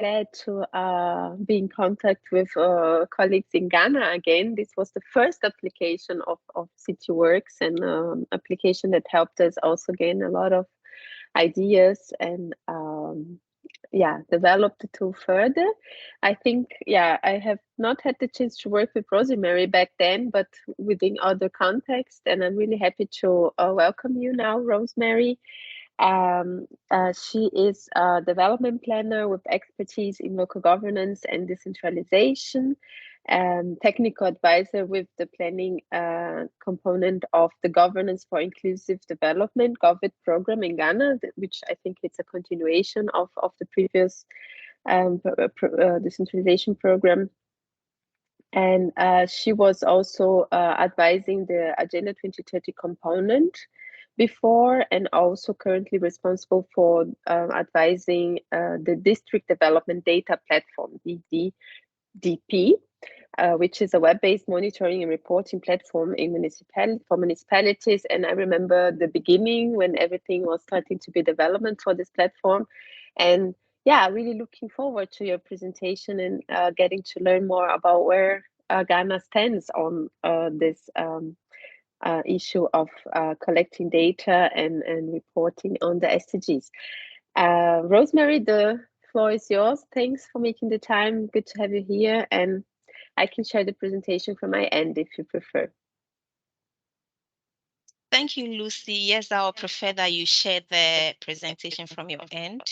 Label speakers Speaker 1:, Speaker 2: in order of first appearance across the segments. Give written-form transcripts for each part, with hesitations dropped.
Speaker 1: glad to be in contact with colleagues in Ghana again. This was the first application of CityWorks, and application that helped us also gain a lot of ideas and yeah, develop the tool further. I think, yeah, I have not had the chance to work with Rosemary back then, but within other contexts, and I'm really happy to welcome you now, Rosemary. She is a development planner with expertise in local governance and decentralization, technical advisor with the planning component of the Governance for Inclusive Development (GOVID) program in Ghana, which I think it's a continuation of the previous decentralization program. And she was also advising the Agenda 2030 component before, and also currently responsible for advising the District Development Data Platform, DDDP, which is a web-based monitoring and reporting platform in for municipalities. And I remember the beginning when everything was starting to be development for this platform. And yeah, really looking forward to your presentation and getting to learn more about where Ghana stands on this issue of collecting data and reporting on the SDGs. Rosemary, the floor is yours. Thanks for making the time. Good to have you here. And I can share the presentation from my end if you prefer.
Speaker 2: Thank you, Lucy. Yes, I would prefer that you share the presentation from your end.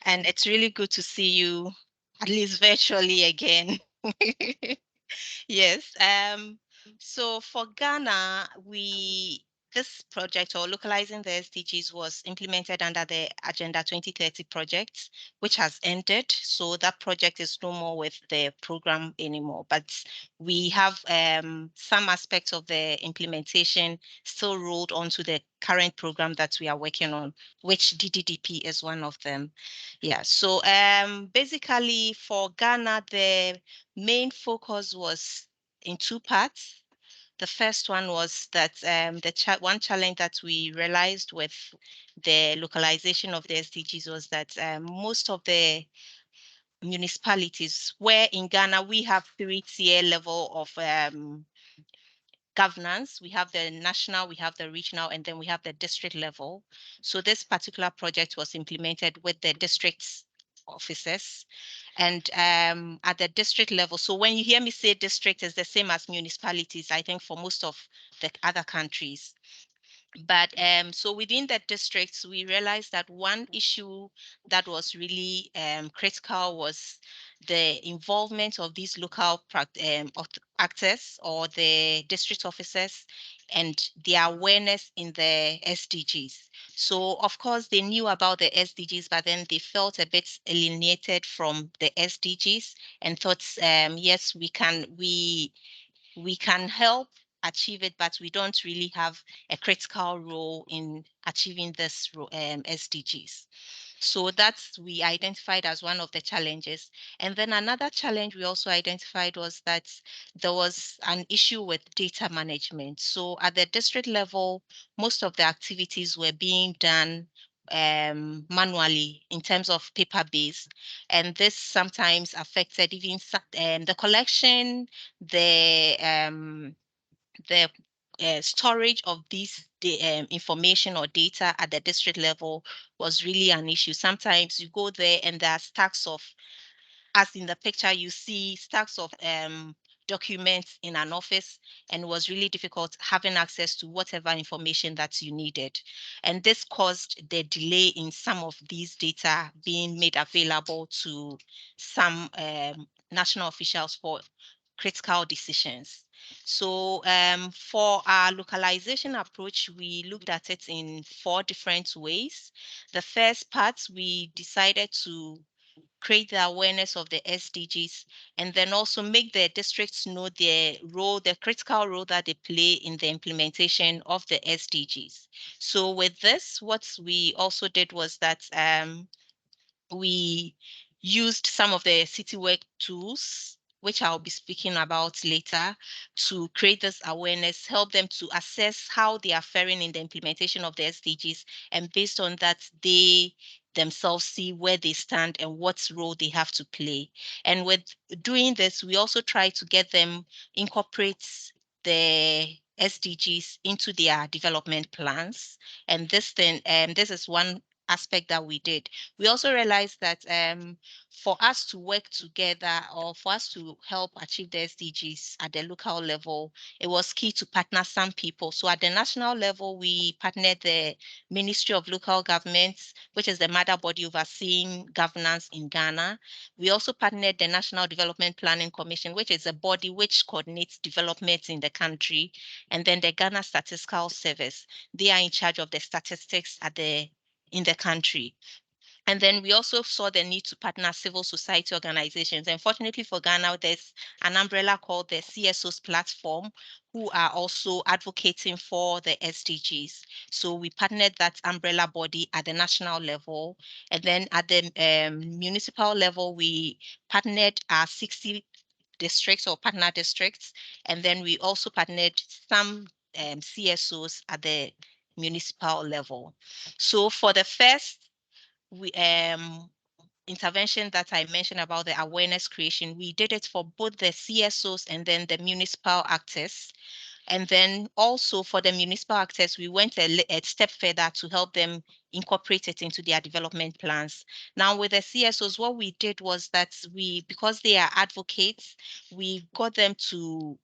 Speaker 2: And it's really good to see you, at least virtually again. Yes. So for Ghana, this project, or localizing the SDGs, was implemented under the Agenda 2030 project, which has ended. So that project is no more with the program anymore. But we have some aspects of the implementation still rolled onto the current program that we are working on, which DDDP is one of them. Yeah. So basically for Ghana, the main focus was in two parts. The first one was that one challenge that we realized with the localization of the SDGs was that most of the municipalities, where in Ghana we have 3-tier level of governance. We have the national, we have the regional, and then we have the district level. So this particular project was implemented with the district's offices and at the district level. So when you hear me say district, is the same as municipalities, I think, for most of the other countries. But so within the districts, we realized that one issue that was really critical was the involvement of these local actors or the district officers and their awareness in the SDGs. So of course they knew about the SDGs, but then they felt a bit alienated from the SDGs and thought, yes, we can help achieve it, but we don't really have a critical role in achieving this SDGs. So that's we identified as one of the challenges. And then another challenge we also identified was that there was an issue with data management. So at the district level, most of the activities were being done manually in terms of paper-based, and this sometimes affected even the collection, the storage of information or data at the district level was really an issue. Sometimes you go there and there are stacks of, as in the picture, you see stacks of documents in an office, and it was really difficult having access to whatever information that you needed. And this caused the delay in some of these data being made available to some national officials for critical decisions. So for our localization approach, we looked at it in 4 different ways. The first part, we decided to create the awareness of the SDGs, and then also make the districts know their role, the critical role that they play in the implementation of the SDGs. So with this, what we also did was that we used some of the CityWork tools, which I'll be speaking about later, to create this awareness, help them to assess how they are faring in the implementation of the SDGs. And based on that, they themselves see where they stand and what role they have to play. And with doing this, we also try to get them incorporate the SDGs into their development plans. And this is one aspect that we did. We also realized that for us to work together or for us to help achieve the SDGs at the local level, it was key to partner some people. So at the national level, we partnered the Ministry of Local Governments, which is the mother body overseeing governance in Ghana. We also partnered the National Development Planning Commission, which is a body which coordinates development in the country, and then the Ghana Statistical Service. They are in charge of the statistics in the country. And then we also saw the need to partner civil society organizations. Unfortunately for Ghana, there's an umbrella called the CSOs platform, who are also advocating for the SDGs. So we partnered that umbrella body at the national level. And then at the municipal level, we partnered our 60 districts or partner districts. And then we also partnered some CSOs at the municipal level. So for the first we intervention that I mentioned about the awareness creation, we did it for both the CSOs and then the municipal actors. And then also for the municipal actors, we went a step further to help them incorporate it into their development plans. Now with the CSOs, what we did was that because they are advocates, we got them to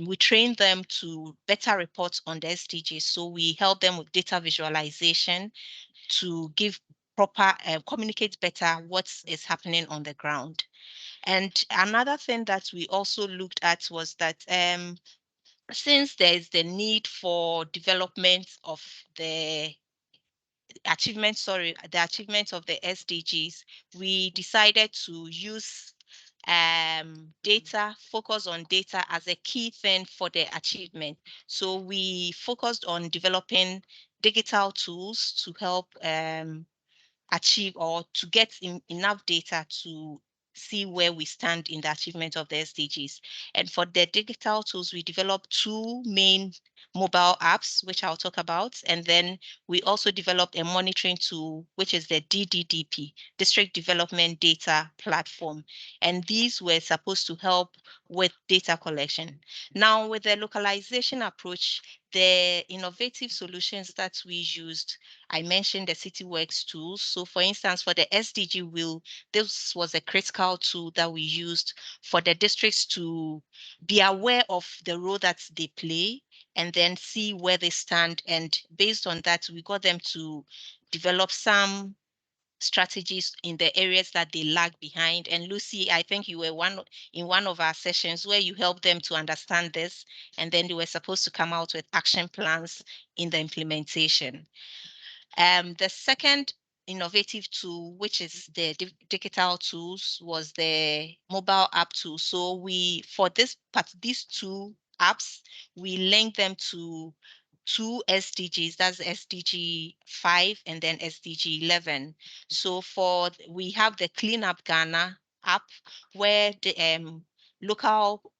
Speaker 2: we trained them to better report on the SDGs. So we help them with data visualization to give proper, communicate better what is happening on the ground. And another thing that we also looked at was that since there is the need for development of the the achievement of the SDGs, we decided to use focus on data as a key thing for the achievement. So we focused on developing digital tools to help achieve or to get enough data to see where we stand in the achievement of the SDGs. And for the digital tools, we developed two main mobile apps, which I'll talk about. And then we also developed a monitoring tool, which is the DDDP, District Development Data Platform. And these were supposed to help with data collection. Now, with the localization approach, the innovative solutions that we used, I mentioned the CityWorks tools. So for instance, for the SDG wheel, this was a critical tool that we used for the districts to be aware of the role that they play and then see where they stand. And based on that, we got them to develop some strategies in the areas that they lag behind. And Lucy, I think you were in one of our sessions where you helped them to understand this, and then they were supposed to come out with action plans in the implementation. The second innovative tool, which is the digital tools, was the mobile app tool. So for these two apps, we link them to two SDGs, that's SDG 5 and then SDG 11. So we have the Clean Up Ghana app, where the local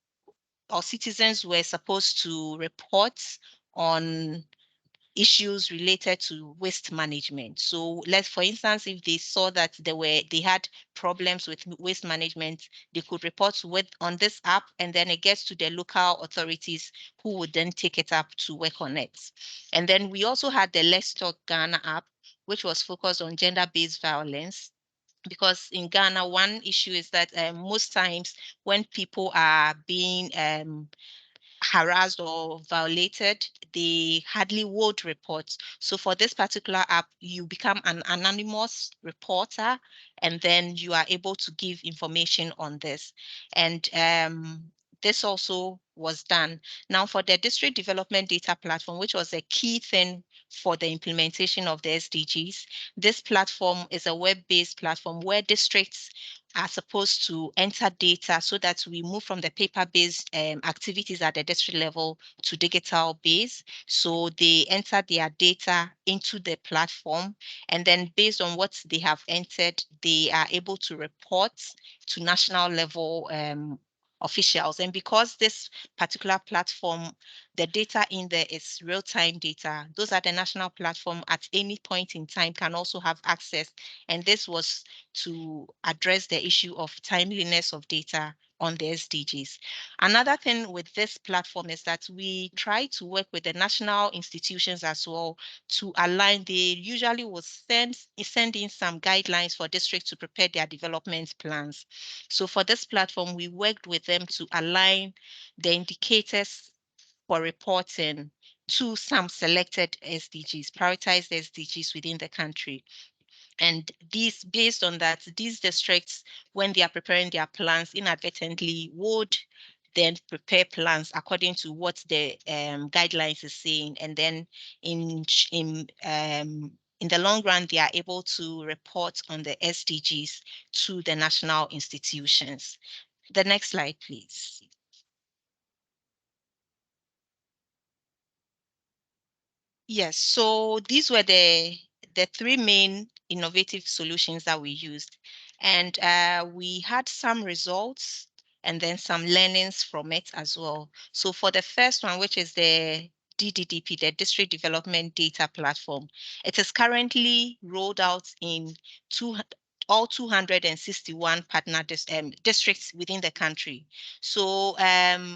Speaker 2: or citizens were supposed to report on issues related to waste management. So for instance, if they saw that they had problems with waste management, they could report on this app, and then it gets to the local authorities who would then take it up to work on it. And then we also had the Let's Talk Ghana app, which was focused on gender-based violence. Because in Ghana, one issue is that most times when people are being harassed or violated, they hardly would report. So for this particular app, you become an anonymous reporter, and then you are able to give information on this. And this also was done. Now for the district development data platform, which was a key thing for the implementation of the SDGs, this platform is a web-based platform where districts are supposed to enter data so that we move from the paper-based activities at the district level to digital-based. So they enter their data into the platform, and then based on what they have entered, they are able to report to national level officials. And because this particular platform, the data in there is real-time data, those at the national platform at any point in time can also have access. And this was to address the issue of timeliness of data on the SDGs. Another thing with this platform is that we try to work with the national institutions as well to align. They usually will send in some guidelines for districts to prepare their development plans. So for this platform, we worked with them to align the indicators for reporting to some selected SDGs, prioritized SDGs within the country. And these, based on that, these districts, when they are preparing their plans, inadvertently would then prepare plans according to what the guidelines is saying. And then in the long run, they are able to report on the SDGs to the national institutions. The next slide, please. Yes, so these were the three main innovative solutions that we used. And we had some results and then some learnings from it as well. So for the first one, which is the DDDP, the District Development Data Platform, it is currently rolled out in all 261 partner districts within the country. So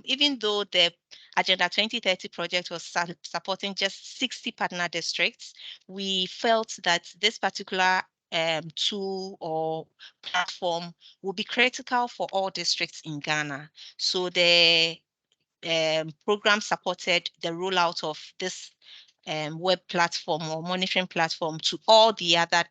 Speaker 2: even though the Agenda 2030 project was supporting just 60 partner districts, we felt that this particular tool or platform will be critical for all districts in Ghana. So the program supported the rollout of this web platform or monitoring platform to all the other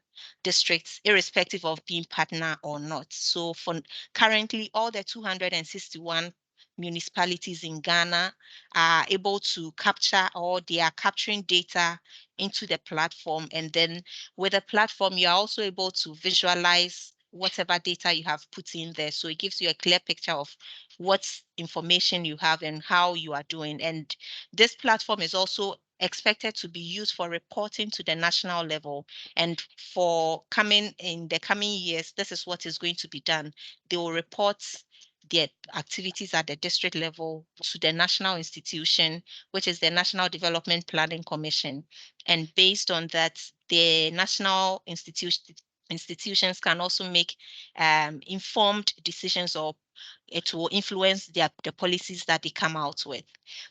Speaker 2: districts, irrespective of being partner or not. So for currently, all the 261 municipalities in Ghana are able to capture, or they are capturing data into the platform. And then with the platform, you are also able to visualize whatever data you have put in there. So it gives you a clear picture of what information you have and how you are doing. And this platform is also expected to be used for reporting to the national level. And for coming in the coming years, this is what is going to be done. They will report their activities at the district level to the national institution, which is the National Development Planning Commission. And based on that, the national institutions can also make informed decisions, or it will influence the policies that they come out with.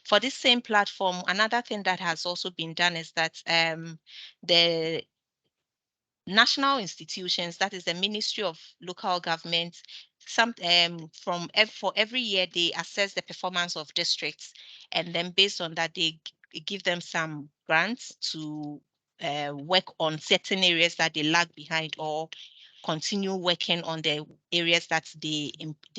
Speaker 2: For this same platform, another thing that has also been done is that the national institutions, that is the Ministry of Local Government, for every year they assess the performance of districts, and then based on that they give them some grants to work on certain areas that they lag behind, or continue working on the areas that they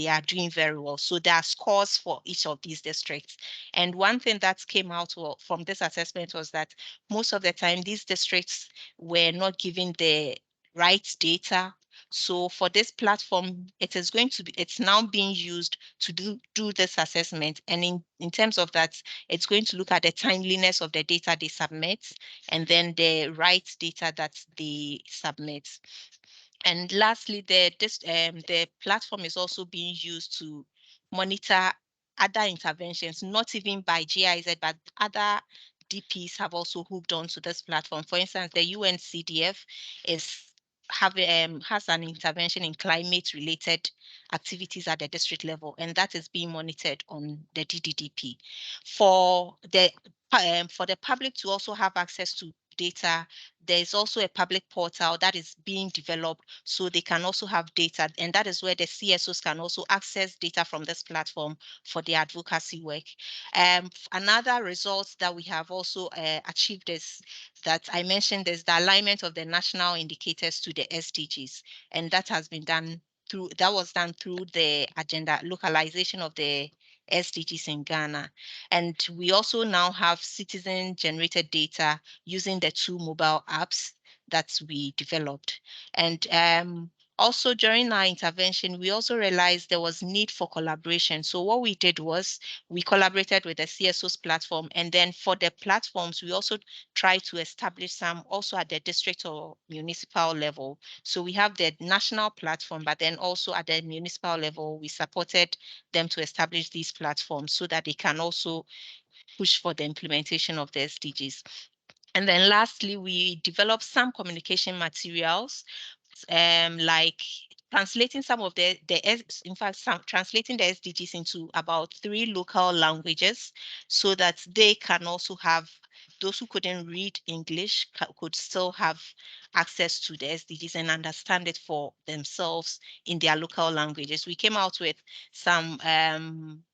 Speaker 2: are doing very well. So there are scores for each of these districts. And one thing that came out from this assessment was that most of the time these districts were not given the right data. So for this platform, it's now being used to do this assessment. And in terms of that, it's going to look at the timeliness of the data they submit, and then the right data that they submit. And lastly, the platform is also being used to monitor other interventions, not even by GIZ, but other DPs have also hooked onto this platform. For instance, the UNCDF has an intervention in climate-related activities at the district level, and that is being monitored on the DDDP. For the public to also have access to data, there's also a public portal that is being developed, so they can also have data, and that is where the CSOs can also access data from this platform for their advocacy work. Another result that we have also achieved is that I mentioned is the alignment of the national indicators to the SDGs, and that was done through the agenda localization of the SDGs in Ghana. And we also now have citizen-generated data using the two mobile apps that we developed. And Also, during our intervention, we also realized there was need for collaboration. So what we did was we collaborated with the CSO's platform, and then for the platforms, we also try to establish some also at the district or municipal level. So we have the national platform, but then also at the municipal level, we supported them to establish these platforms so that they can also push for the implementation of the SDGs. And then lastly, we developed some communication materials, like translating some of in fact, translating the SDGs into about 3 local languages so that they can also have, those who couldn't read English could still have access to the SDGs and understand it for themselves in their local languages. We came out with some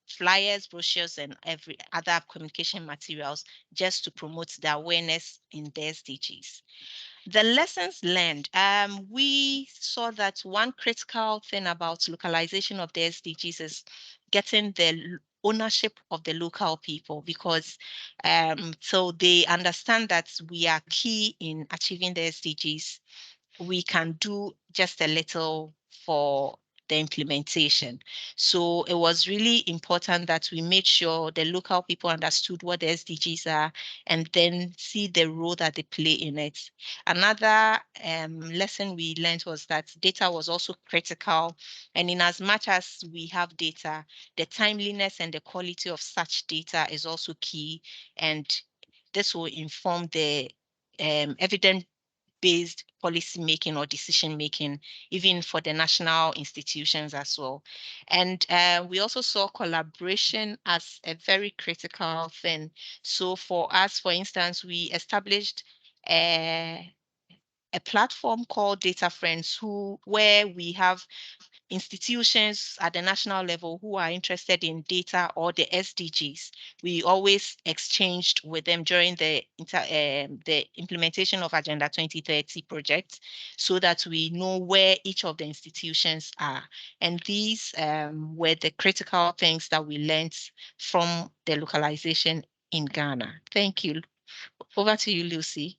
Speaker 2: flyers, brochures, and every other communication materials just to promote the awareness in the SDGs. The lessons learned, we saw that one critical thing about localization of the SDGs is getting the ownership of the local people, because so they understand that we are key in achieving the SDGs. We can do just a little for the implementation. So it was really important that we made sure the local people understood what the SDGs are and then see the role that they play in it. Another lesson we learned was that data was also critical. And in as much as we have data, the timeliness and the quality of such data is also key. And this will inform the evidence based policy making or decision making, even for the national institutions as well. And we also saw collaboration as a very critical thing. So for us, for instance, we established a platform called Data Friends, where we have institutions at the national level who are interested in data or the SDGs. We always exchanged with them during the implementation of Agenda 2030 project so that we know where each of the institutions are. And these were the critical things that we learned from the localization in Ghana. Thank you. Over to you, Lucy.